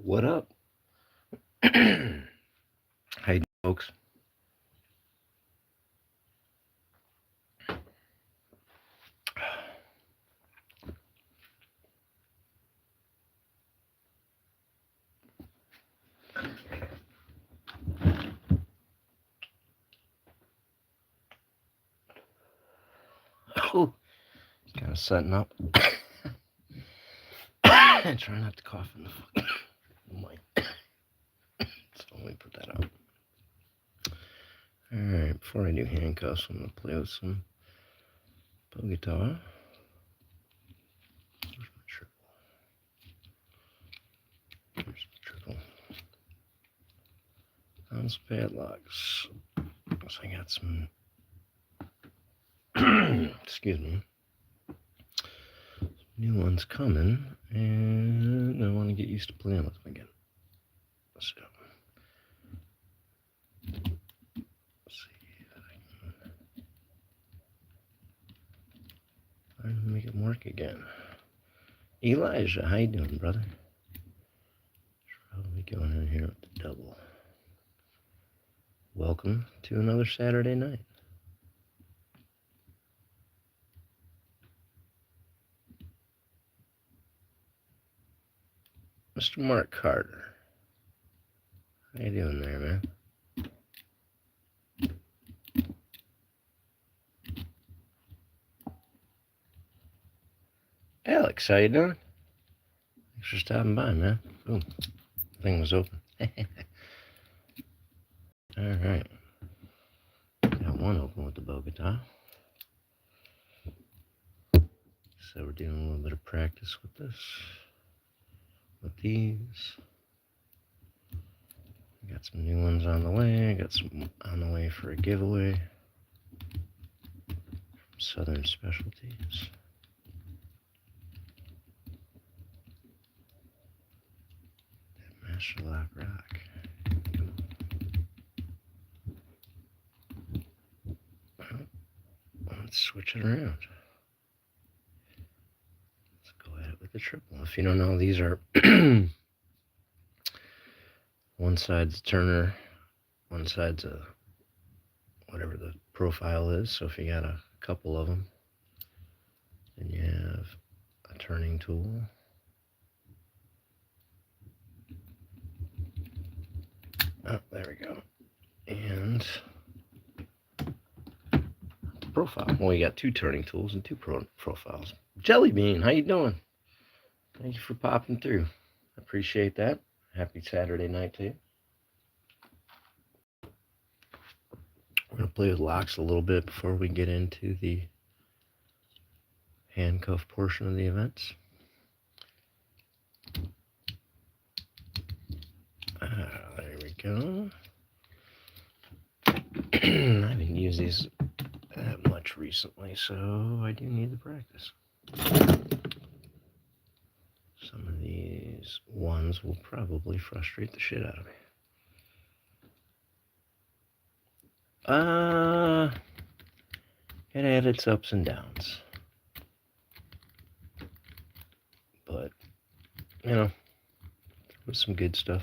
What up? How you doing, folks? Oh, kind of setting up. And trying not to cough in the fucking mic. So let me put that out. Alright, before I do handcuffs, I'm going to play with some bow guitar. Where's my triple? There's the triple. On some padlocks. So I got some, excuse me, new ones coming, and I want to get used to playing with them again. So, let's see if I can make it work again. Elijah, how you doing, brother? Should probably going in here with the double. Welcome to another Saturday night. Mr. Mark Carter. How you doing there, man? Alex, how you doing? Thanks for stopping by, man. Boom. Thing was open. Alright. Got one open with the bow guitar. So we're doing a little bit of practice with this. With these. Got some new ones on the way. Got some on the way for a giveaway from Southern Specialties. That Master Lock Rock. Well, let's switch it around. Let's go at it with the triple. If you don't know, these are one side's a Turner, one side's a whatever the profile is. So if you got a couple of them, then you have a turning tool. Oh, there we go. And the profile. Well, you got two turning tools and two profiles. Jelly Bean, how you doing? Thank you for popping through. I appreciate that. Happy Saturday night to you. We're going to play with locks a little bit before we get into the handcuff portion of the events. There we go. I haven't used these that much recently, so I do need the practice. Some of these ones will probably frustrate the shit out of me. It had its ups and downs. But, you know, there was some good stuff.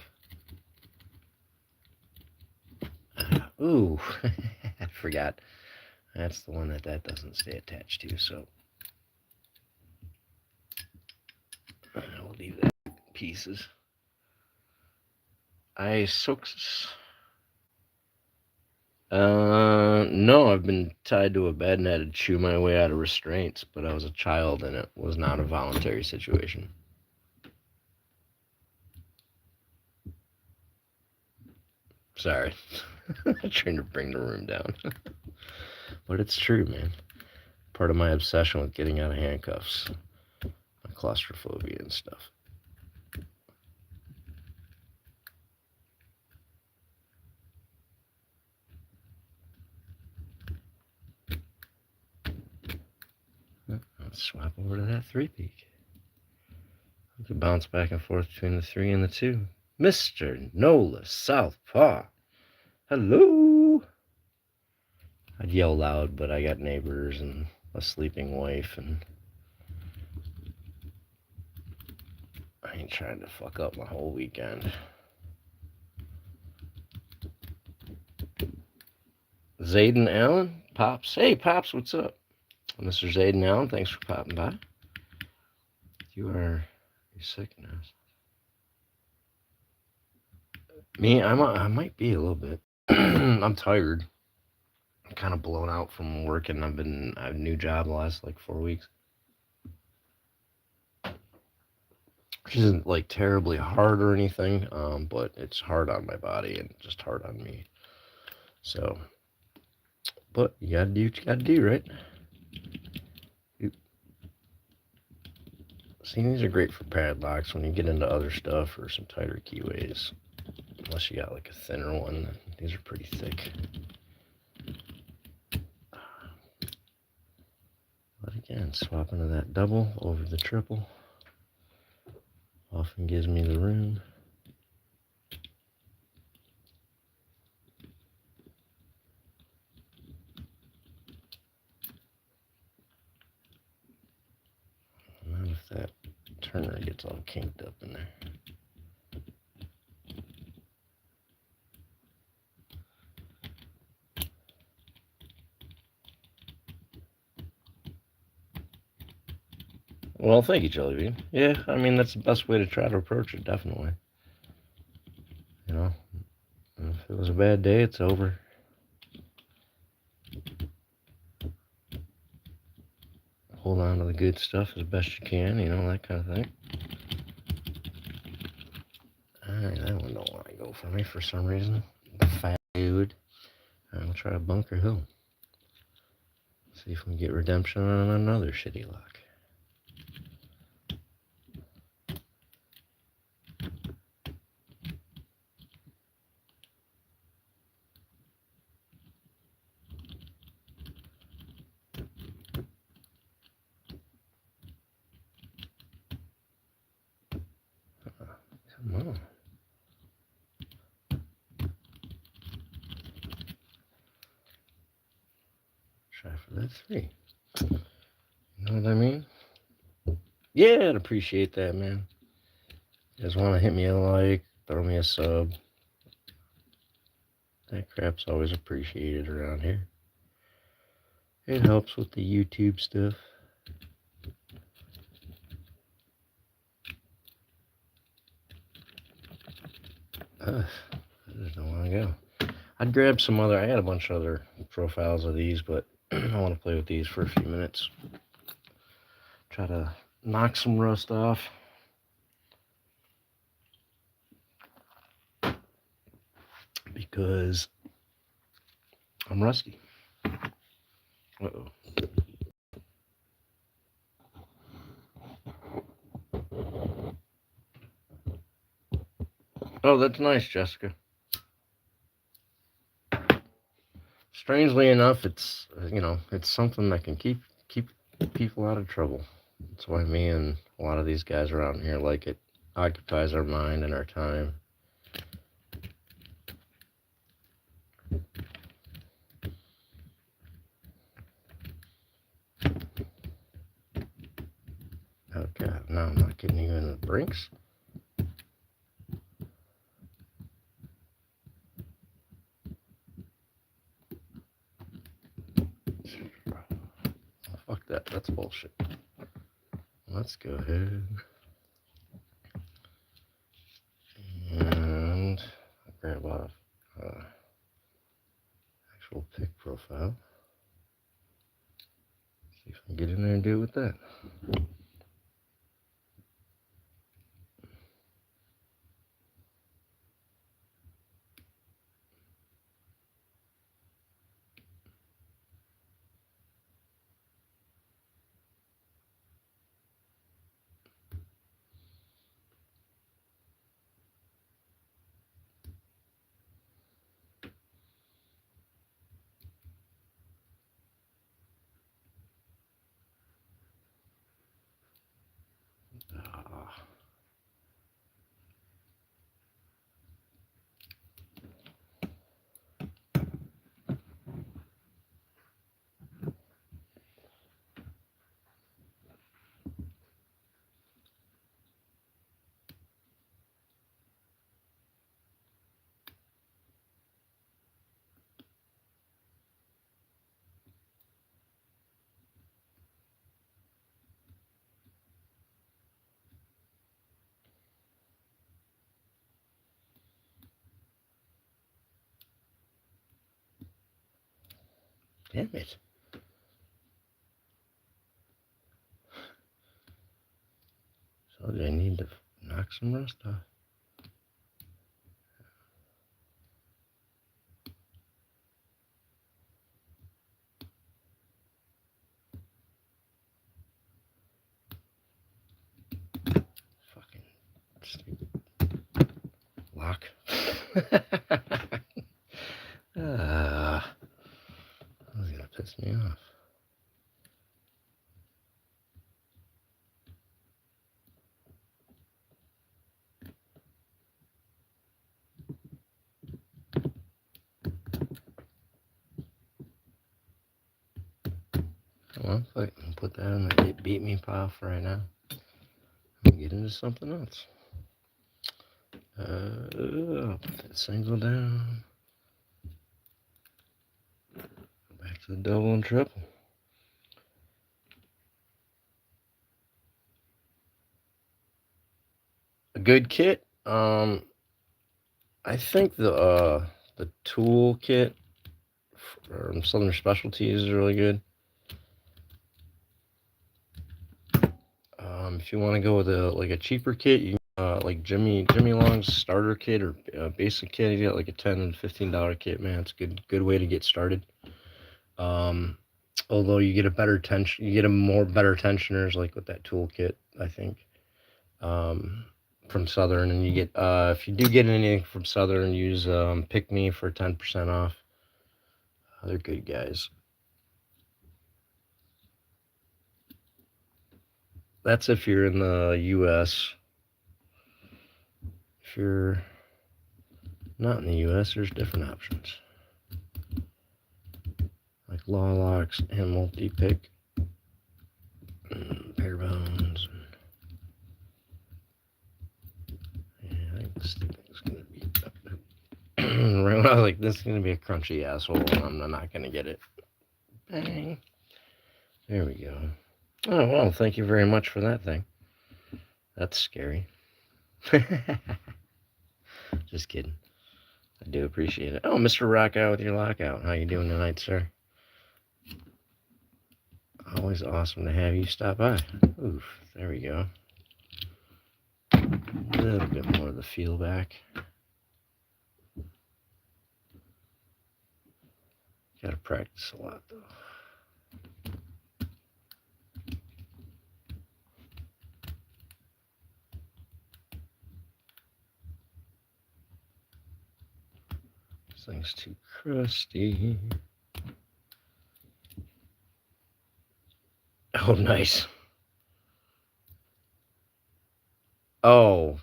Ooh, I forgot. That's the one that doesn't stay attached to, so I'll leave that in pieces. No, I've been tied to a bed and had to chew my way out of restraints, but I was a child and it was not a voluntary situation. Sorry. I'm trying to bring the room down. But it's true, man. Part of my obsession with getting out of handcuffs. My claustrophobia and stuff. Let's swap over to that 3-peak. I could bounce back and forth between the 3 and the 2. Mr. Nola Southpaw. Hello. I'd yell loud, but I got neighbors and a sleeping wife, and I ain't trying to fuck up my whole weekend. Zayden Allen, Pops. Hey, Pops, what's up? Mr. Zayden Allen, thanks for popping by. You're sick now. Me, I might be a little bit. I'm tired. I'm kind of blown out from working. I have a new job the last like 4 weeks. Which isn't like terribly hard or anything, but it's hard on my body and just hard on me. So, but you gotta do what you gotta do, right? See, these are great for padlocks when you get into other stuff or some tighter keyways. Unless you got like a thinner one, these are pretty thick. But again, swapping to that double over the triple often gives me the room. Not if that turner gets all kinked up in there. Well, thank you, Jellybean. Yeah, I mean, that's the best way to try to approach it, definitely. You know, if it was a bad day, it's over. Hold on to the good stuff as best you can, you know, that kind of thing. Alright, that one don't want to go for me for some reason. The fat dude. I'll try Bunker Hill. See if we can get redemption on another shitty lock. Come on. Try for that 3. You know what I mean? Yeah, I'd appreciate that, man. You guys want to hit me a like, throw me a sub. That crap's always appreciated around here. It helps with the YouTube stuff. I just don't want to go. I'd grab some other, I had a bunch of other profiles of these, but I want to play with these for a few minutes. Try to knock some rust off. Because I'm rusty. Uh-oh. Oh, that's nice, Jessica. Strangely enough, it's, you know, it's something that can keep people out of trouble. That's why me and a lot of these guys around here like it. Occupies our mind and our time. Oh God, no, I'm not getting even the brinks. Oh, fuck that, that's bullshit. Let's go ahead and grab off actual pick profile. See if I can get in there and do it with that. Damn it. So I need to knock some rust off. Fucking stupid lock. That's gonna piss me off. Well, I can put that in the it beat me pile for right now. And get into something else. Put that single down. Back to the double and triple. A good kit. I think the tool kit from Southern Specialties is really good. If you want to go with a cheaper kit, you like Jimmy Long's starter kit or basic kit, you get like a $10 and $15 kit. Man, it's a good way to get started. Although you get a better tension, you get a more better tensioners like with that tool kit, I think. From Southern, and you get if you do get anything from Southern, use Pick Me for 10% off. They're good guys. That's if you're in the U.S. If you're not in the U.S., there's different options like Law Locks and Multi-Pick, Bare Bones. Yeah, I think this thing is gonna be. Right when I was like, this is gonna be a crunchy asshole, and I'm not gonna get it. Bang. There we go. Oh well, thank you very much for that thing. That's scary. Just kidding. I do appreciate it. Oh, Mr. Rockout with your lockout. How you doing tonight, sir? Always awesome to have you stop by. Oof, there we go. A little bit more of the feel back. Gotta practice a lot, though. This thing's too crusty. Oh, nice. Oh,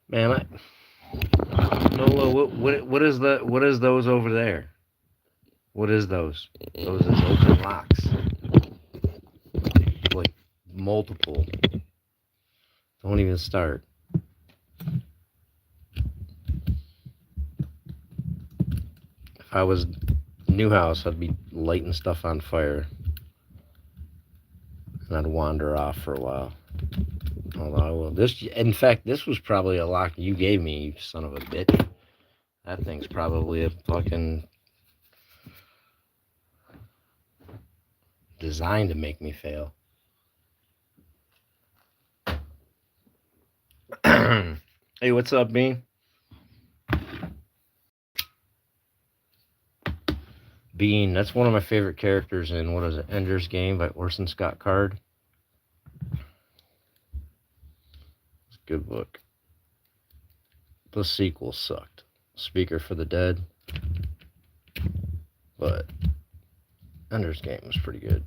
man, Nolo, what is that? What is those over there? What is those? Those is open locks. Like multiple. Don't even start. If I was new house, I'd be lighting stuff on fire. And I'd wander off for a while. Although I will. In fact, this was probably a lock you gave me, you son of a bitch. That thing's probably a fucking designed to make me fail. Hey, what's up, Bean? Bean, that's one of my favorite characters in, what is it, Ender's Game by Orson Scott Card. It's a good book. The sequel sucked. Speaker for the Dead. But Ender's Game was pretty good.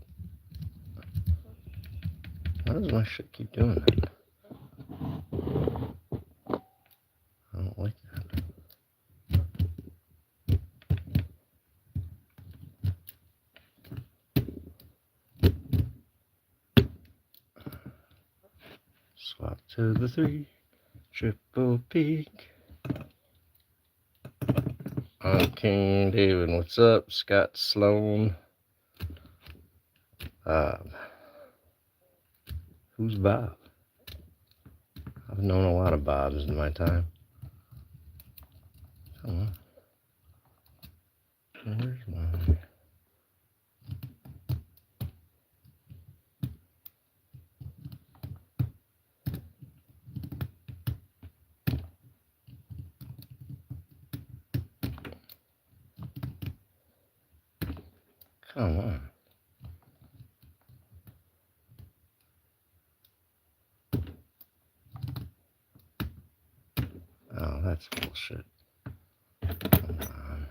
Why does my shit keep doing that? I don't like that. Swap to the 3. Triple peak. King David, what's up? Scott Sloan. Bob. Who's Bob? I've known a lot of Bobs in my time. Oh, where's my... Come on. Oh, that's bullshit. Come on.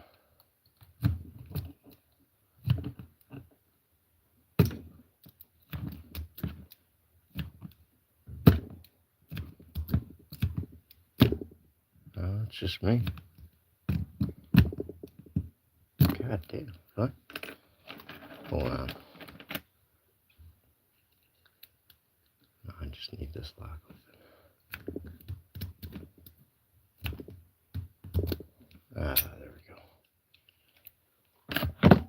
Oh, it's just me. God damn. What? Hold on. No, I just need this lock open. Ah, there we go.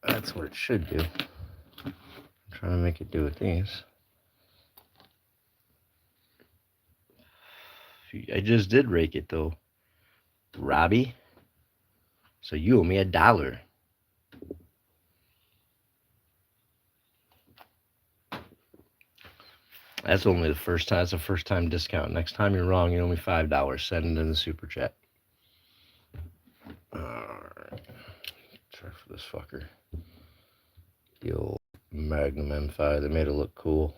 That's what it should do. I'm trying to make it do with these. I just did rake it though, Robbie. So you owe me $1. That's only the first time. It's a first time discount. Next time you're wrong, you owe me $5. Send it in the super chat. Alright. Try for this fucker. The old Magnum M5. They made it look cool.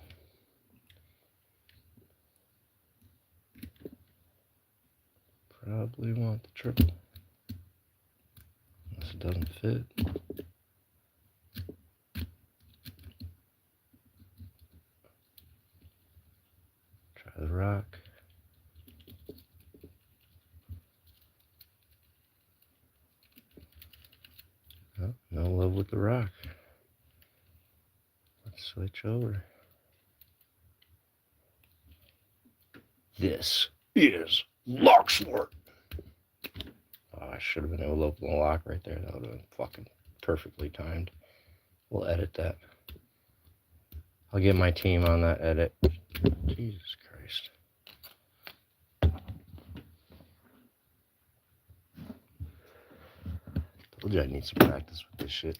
Probably want the triple. Unless it doesn't fit. Try the rock. Oh, no love with the rock. Let's switch over. This is Locksport. Oh, I should have been able to open the lock right there. That would have been fucking perfectly timed. We'll edit that. I'll get my team on that edit. Jesus Christ. Told you I need some practice with this shit.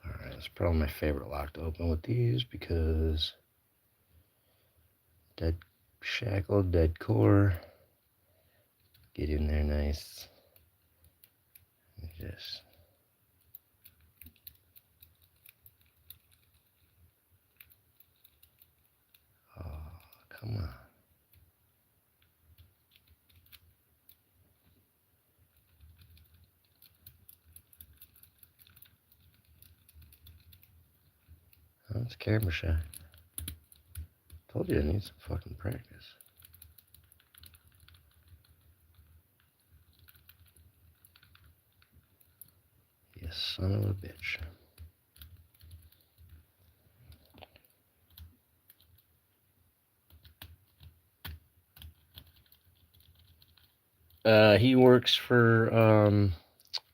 Alright, it's probably my favorite lock to open with these because dead shackle, dead core. Get in there nice. And just oh, come on. Oh, it's camera shy. Told you I need some fucking practice. You son of a bitch. He works for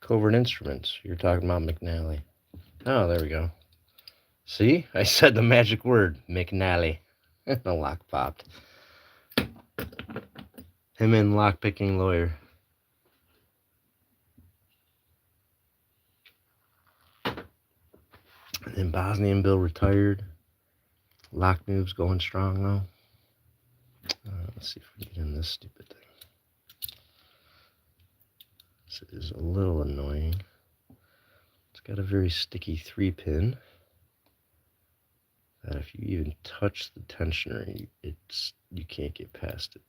Covert Instruments. You're talking about McNally. Oh, there we go. See? I said the magic word, McNally. The lock popped. Him and lockpicking lawyer. And then Bosnian Bill retired. Lock moves going strong though. Let's see if we can get in this stupid thing. This is a little annoying. It's got a very sticky 3-pin that if you even touch the tensioner, you can't get past it.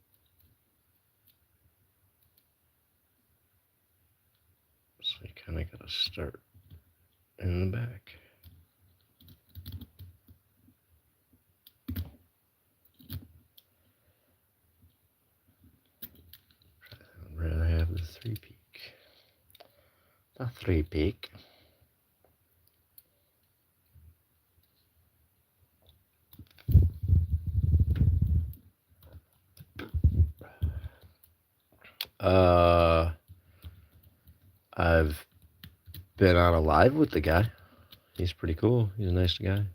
So you kind of got to start in the back. I'd rather have the 3-peak. The 3-peak. I've been on a live with the guy. He's pretty cool. He's a nice guy.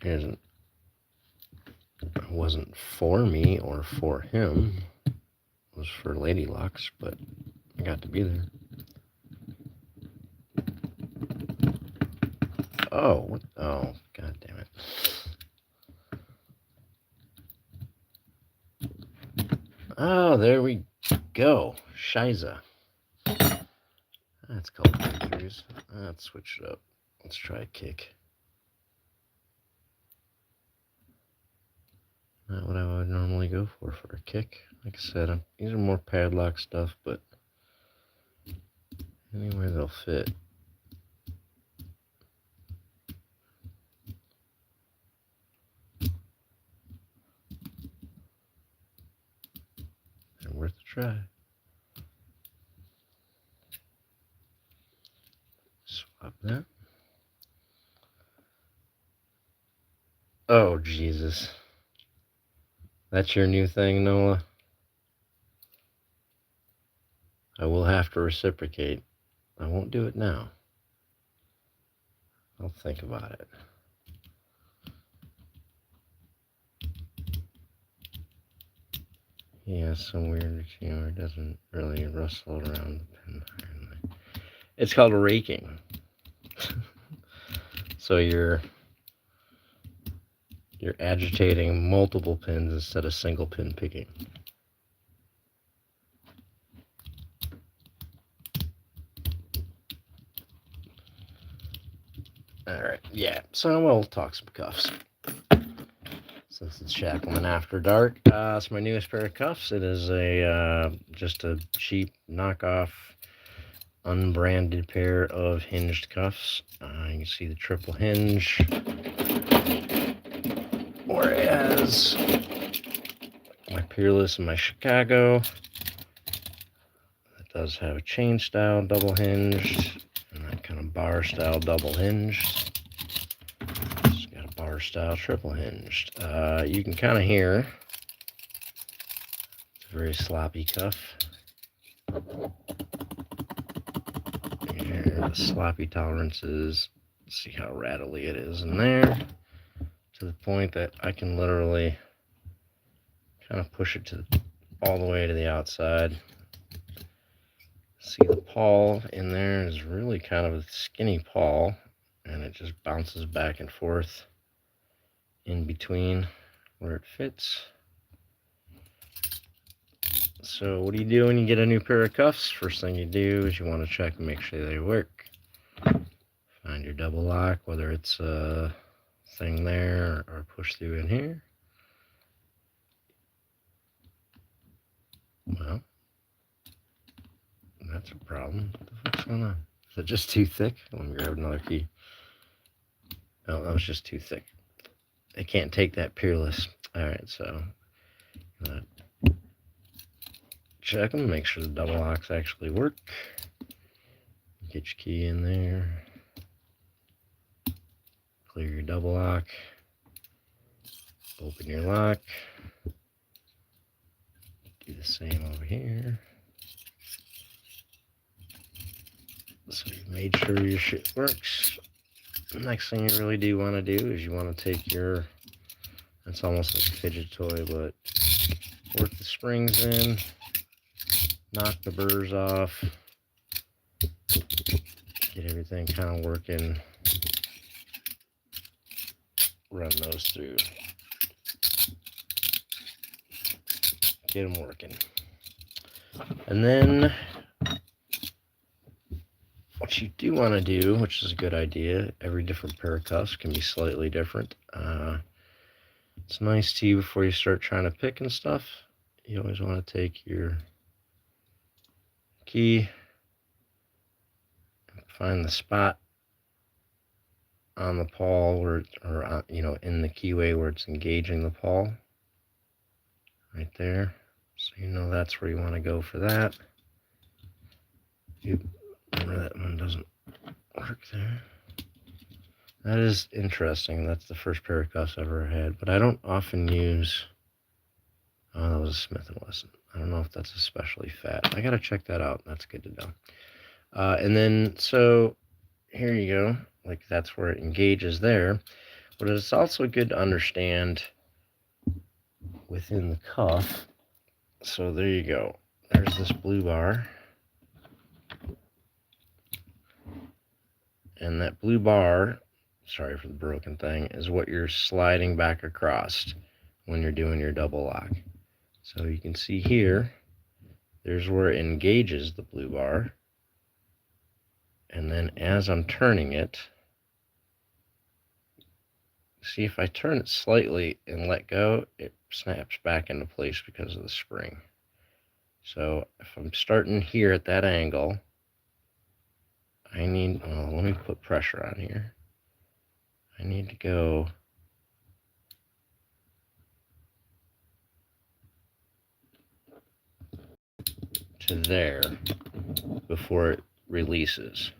It wasn't for me or for him. It was for Lady Locks, but I got to be there. Oh, what? Oh, god damn it. Oh, there we go. Shiza. Ah, That's called breakthroughs. Let's switch it up. Let's try a kick. Not what I would normally go for a kick. Like I said, these are more padlock stuff, but anywhere they'll fit. They're worth a try. Swap that. Oh, Jesus. That's your new thing, Noah? I will have to reciprocate. I won't do it now. I'll think about it. Yeah, some weird humor doesn't really rustle around the pin. It's called raking. So you're agitating multiple pins instead of single pin picking. Alright, yeah, so we'll talk some cuffs. Since it's Shacklemen After Dark. It's my newest pair of cuffs. It is just a cheap knockoff, unbranded pair of hinged cuffs. You can see the triple hinge. Whereas my Peerless and my Chicago, it does have a chain style double hinged and that kind of bar style double hinged. It's got a bar style triple hinged. You can kind of hear it's a very sloppy cuff. Here, the sloppy tolerances. See how rattly it is in there, to the point that I can literally kind of push it all the way to the outside. See, the pawl in there is really kind of a skinny pawl, and it just bounces back and forth in between where it fits. So what do you do when you get a new pair of cuffs? First thing you do is you want to check and make sure they work. Find your double lock, whether it's a thing there or push through in here. Well, that's a problem. What the fuck's going on? Is it just too thick? Let me grab another key. Oh, that was just too thick. I can't take that Peerless. Alright, so check them, make sure the double locks actually work. Get your key in there. Clear your double lock. Open your lock. Do the same over here. So you've made sure your shit works. The next thing you really do want to do is you want to take your, it's almost like a fidget toy, but work the springs in, knock the burrs off, get everything kind of working, run those through, get them working. And then what you do want to do, which is a good idea, every different pair of cuffs can be slightly different. It's nice too, before you start trying to pick and stuff, you always want to take your key, find the spot on the pawl where, or in the keyway where it's engaging the pawl, right there. So you know that's where you want to go for that. Remember that one doesn't work there. That is interesting. That's the first pair of cuffs I've ever had, but I don't often use. Oh, that was a Smith & Wesson. I don't know if that's especially fat. I gotta check that out. That's good to know. And then, so here you go. Like, that's where it engages there. But it's also good to understand within the cuff. So there you go. There's this blue bar. And that blue bar, sorry for the broken thing, is what you're sliding back across when you're doing your double lock. So you can see here, there's where it engages the blue bar. And then as I'm turning it, see if I turn it slightly and let go, it snaps back into place because of the spring. So if I'm starting here at that angle, I need, let me put pressure on here. I need to go to there before it releases.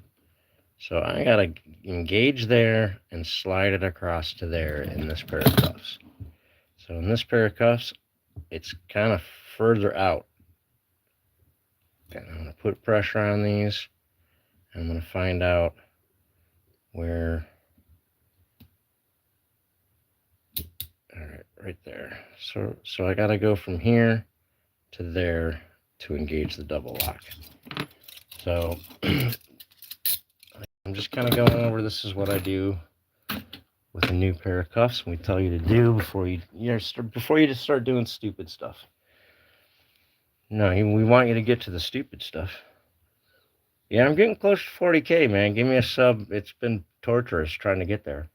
So I gotta engage there and slide it across to there in this pair of cuffs. So in this pair of cuffs, it's kind of further out. And I'm gonna put pressure on these. And I'm gonna find out where, all right, right there. So I gotta go from here to there to engage the double lock. So I'm just kind of going over, this is what I do with a new pair of cuffs. We tell you to do before you just start doing stupid stuff. No, we want you to get to the stupid stuff. Yeah, I'm getting close to 40K, man. Give me a sub. It's been torturous trying to get there.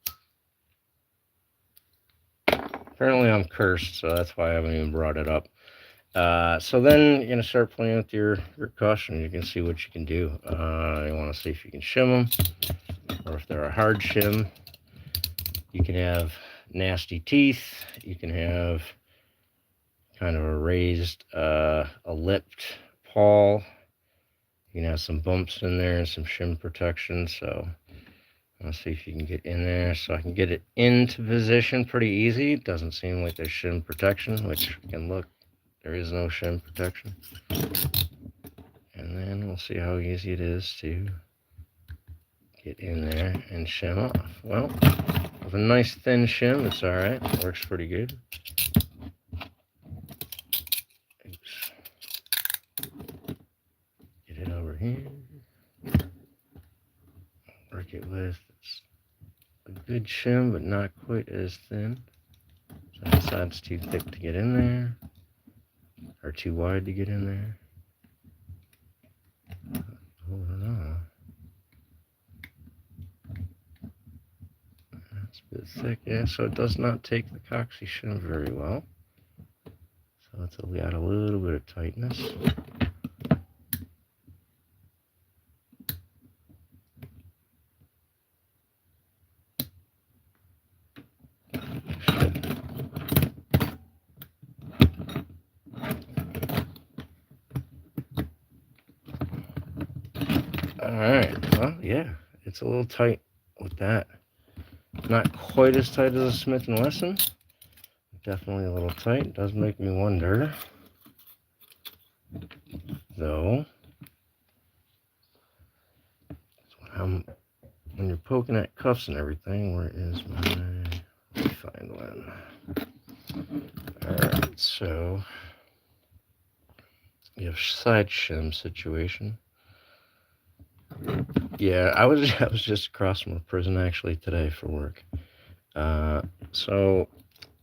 Apparently I'm cursed, so that's why I haven't even brought it up. So then you're going to start playing with your cuffs, and you can see what you can do. You want to see if you can shim them, or if they're a hard shim. You can have nasty teeth. You can have kind of a raised, a lipped pawl. You can have some bumps in there and some shim protection. So let's see if you can get in there. So I can get it into position pretty easy. It doesn't seem like there's shim protection, which you can look. There is no shim protection. And then we'll see how easy it is to get in there and shim off. Well, with a nice thin shim, it's all right. It works pretty good. Oops. Get it over here. Work it with, it's a good shim, but not quite as thin. So that side's too thick to get in there, or too wide to get in there. Hold it on. That's a bit thick, yeah, so it does not take the coxy shim very well. So it's got a little bit of tightness. Alright, well, yeah, it's a little tight with that. Not quite as tight as a Smith & Wesson. Definitely a little tight. It does make me wonder, though, when you're poking at cuffs and everything, where is my, let me find one. Alright, so you have side shim situation. Yeah, I was just across from a prison actually today for work. So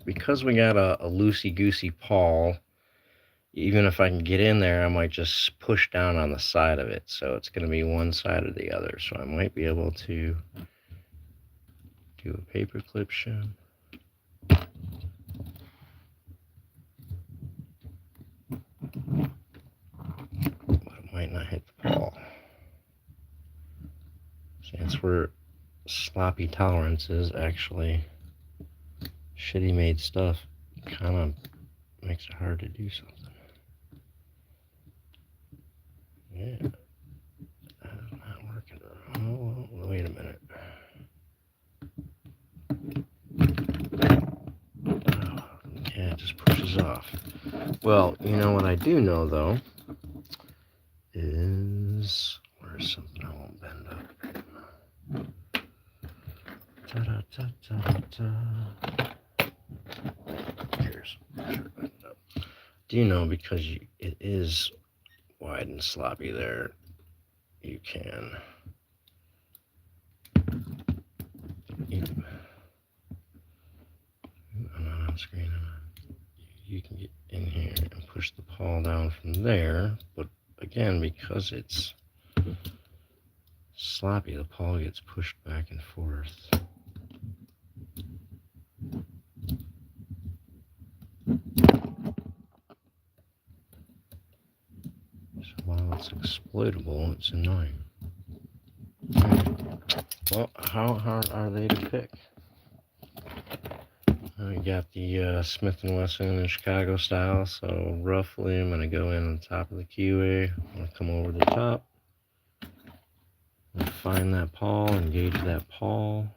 because we got a loosey-goosey pawl, even if I can get in there, I might just push down on the side of it. So it's going to be one side or the other. So I might be able to do a paperclip shim. But it might not hit the pawl. See, that's where sloppy tolerances, actually shitty made stuff, kind of makes it hard to do something. Yeah, that's not working. Oh, wait a minute. Oh, yeah, it just pushes off. Well, you know what I do know, though, is where's something I won't bend up. Ta-da-ta-ta-ta. Who cares? Sure, bend up. Do you know, because it is wide and sloppy there, you can I'm not on screen. You can get in here and push the pawl down from there, but again, because it's sloppy. The pawl gets pushed back and forth. So while it's exploitable, it's annoying. Well, how hard are they to pick? We got the Smith & Wesson in Chicago style, so roughly I'm going to go in on top of the keyway. I'm going to come over the top. And find that pawl, engage that pawl.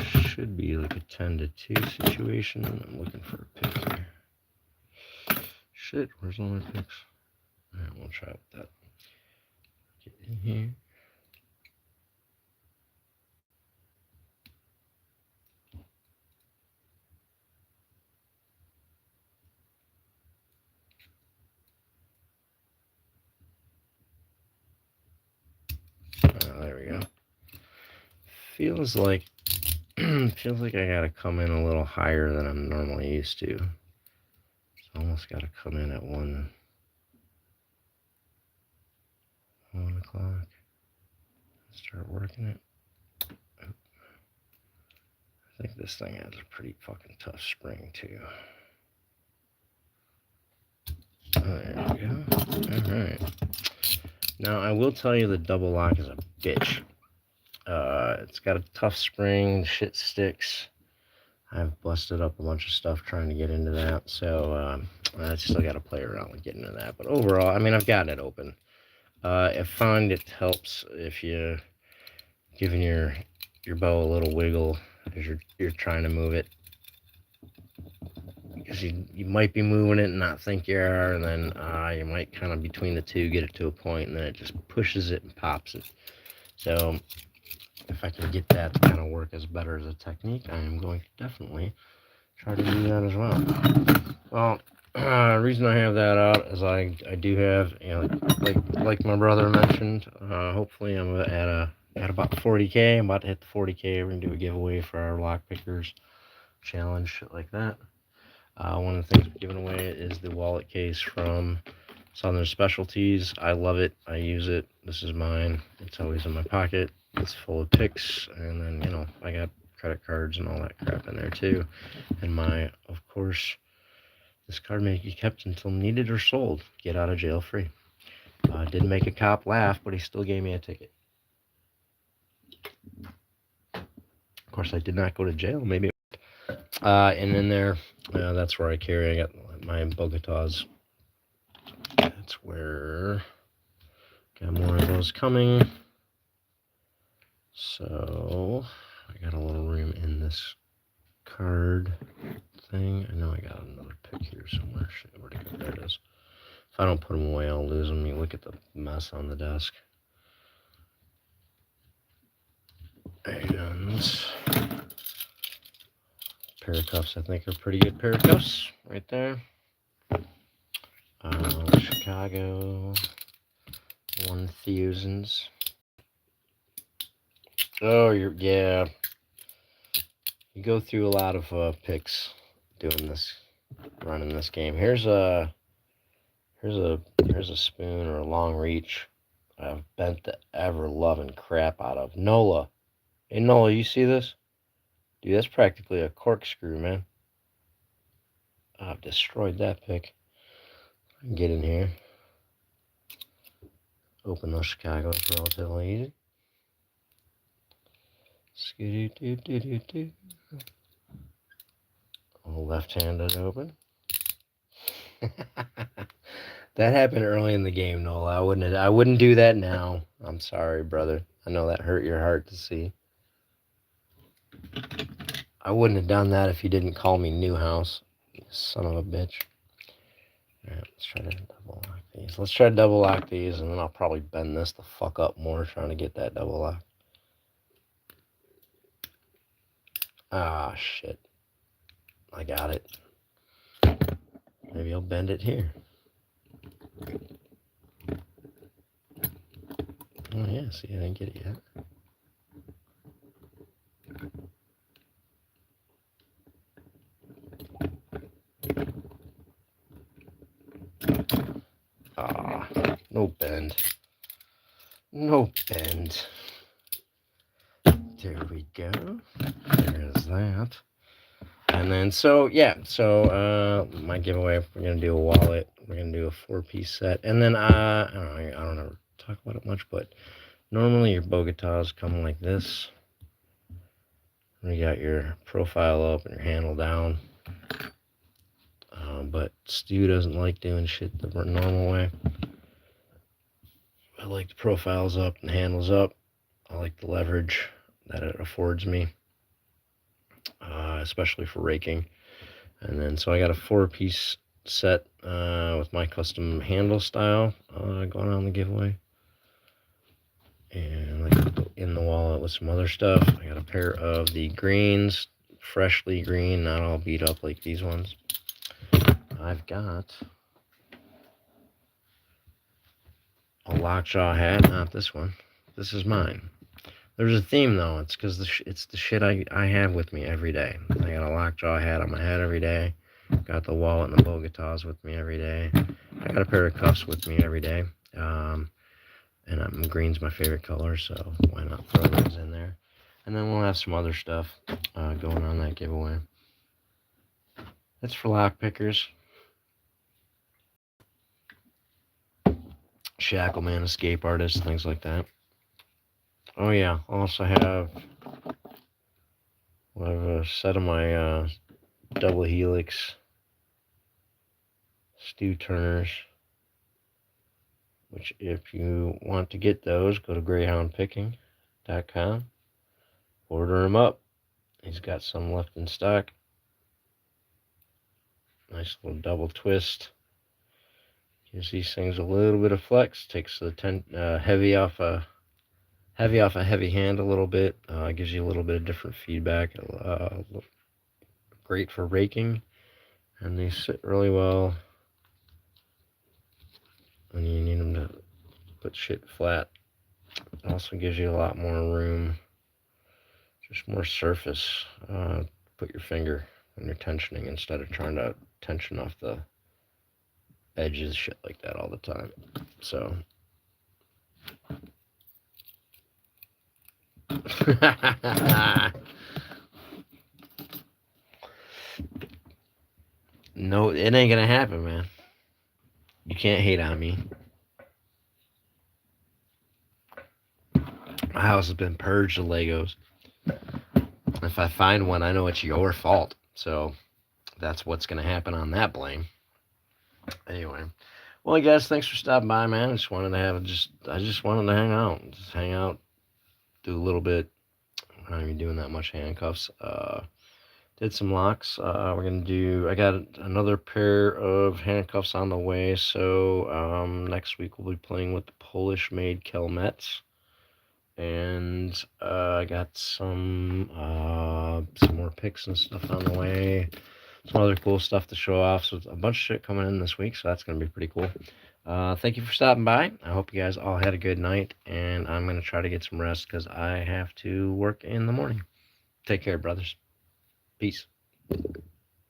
Should be like a 10 to 2 situation. I'm looking for a pick here. Shit, where's all my picks? Alright, we'll try with that. Get in here. There we go. Feels like I gotta come in a little higher than I'm normally used to. So almost gotta come in at 1 o'clock. Start working it. I think this thing has a pretty fucking tough spring too. There we go. Alright. Now I will tell you the double lock is a bitch. It's got a tough spring, shit sticks. I've busted up a bunch of stuff trying to get into that, so I still got to play around with getting into that. But overall, I mean, I've gotten it open. I find it helps if you're giving your bow a little wiggle as you're trying to move it, because you might be moving it and not think you are, and then you might kind of between the two get it to a point, and then it just pushes it and pops it. So if I can get that to kind of work as better as a technique, I am going to definitely try to do that as well. Well, the reason I have that out is I do have, you know, like my brother mentioned, hopefully I'm at about 40K. I'm about to hit the 40K. We're gonna do a giveaway for our lock pickers challenge, shit like that. One of the things we're giving away is the wallet case from Southern Specialties. I love it. I use it. This is mine. It's always in my pocket. It's full of picks, and then, you know, I got credit cards and all that crap in there too. And of course, this card may be kept until needed or sold. Get out of jail free. Didn't make a cop laugh, but he still gave me a ticket. Of course, I did not go to jail. Maybe. And in there, that's where I carry. I got my Bogotas. That's where got more of those coming. So I got a little room in this card thing. I know I got another pick here somewhere. Shit, where'd it go? There it is. If I don't put them away, I'll lose them. You look at the mess on the desk. And pair of cuffs, I think, are pretty good pair of cuffs right there. Chicago 1000s. Oh, yeah. You go through a lot of picks doing this, running this game. Here's a spoon or a long reach I've bent the ever loving crap out of. Nola. Hey Nola, you see this? Dude, that's practically a corkscrew, man. I've destroyed that pick. I can get in here. Open those Chicago's relatively easy. Scoo-doo-doo-doo-doo-doo. Left-handed open. That happened early in the game, Nola. I wouldn't do that now. I'm sorry, brother. I know that hurt your heart to see. I wouldn't have done that if you didn't call me Newhouse, you son of a bitch. Alright, let's try to double lock these. Let's try to double lock these, and then I'll probably bend this the fuck up more trying to get that double lock. Ah, shit. I got it. Maybe I'll bend it here. Oh yeah, see, I didn't get it yet. Ah, no bend. No bend. There we go. There's that. And then, so yeah, my giveaway, we're gonna do a wallet. We're gonna do a 4-piece set, and then I don't ever talk about it much, but normally your Bogotas come like this. You got your profile up and your handle down. But Stu doesn't like doing shit the normal way. I like the profiles up and handles up. I like the leverage that it affords me, especially for raking. And then, so I got a 4-piece set with my custom handle style going on the giveaway. And I can put in the wallet with some other stuff. I got a pair of the greens, freshly green, not all beat up like these ones. I've got a lockjaw hat, not this one. This is mine. There's a theme though. It's because it's the shit I have with me every day. I got a lockjaw hat on my head every day. Got the wallet and the Bogotas with me every day. I got a pair of cuffs with me every day. And green's my favorite color, so why not throw those in there? And then we'll have some other stuff going on that giveaway. That's for lock pickers. Shacklemen, escape artists, things like that. Oh yeah, I also have a set of my double helix Stu Turners, which if you want to get those, go to greyhoundpicking.com, order them up. He's got some left in stock. Nice little double twist. Gives these things a little bit of flex. Takes the heavy off a heavy hand a little bit. Gives you a little bit of different feedback. Great for raking, and they sit really well when you need them to put shit flat. It also gives you a lot more room, just more surface. Put your finger when you're tensioning instead of trying to tension off the edges, shit like that all the time. So no, it ain't gonna happen, man. You can't hate on me. My house has been purged of Legos. If I find one, I know it's your fault. So that's what's gonna happen on that blame. Anyway, well, guys, thanks for stopping by, man. I just wanted to hang out, do a little bit. I'm not even doing that much handcuffs. Did some locks. I got another pair of handcuffs on the way. So next week we'll be playing with the Polish-made Kelmets. And I got some more picks and stuff on the way. Some other cool stuff to show off. So a bunch of shit coming in this week, so that's going to be pretty cool. Thank you for stopping by. I hope you guys all had a good night, and I'm going to try to get some rest because I have to work in the morning. Take care, brothers. Peace.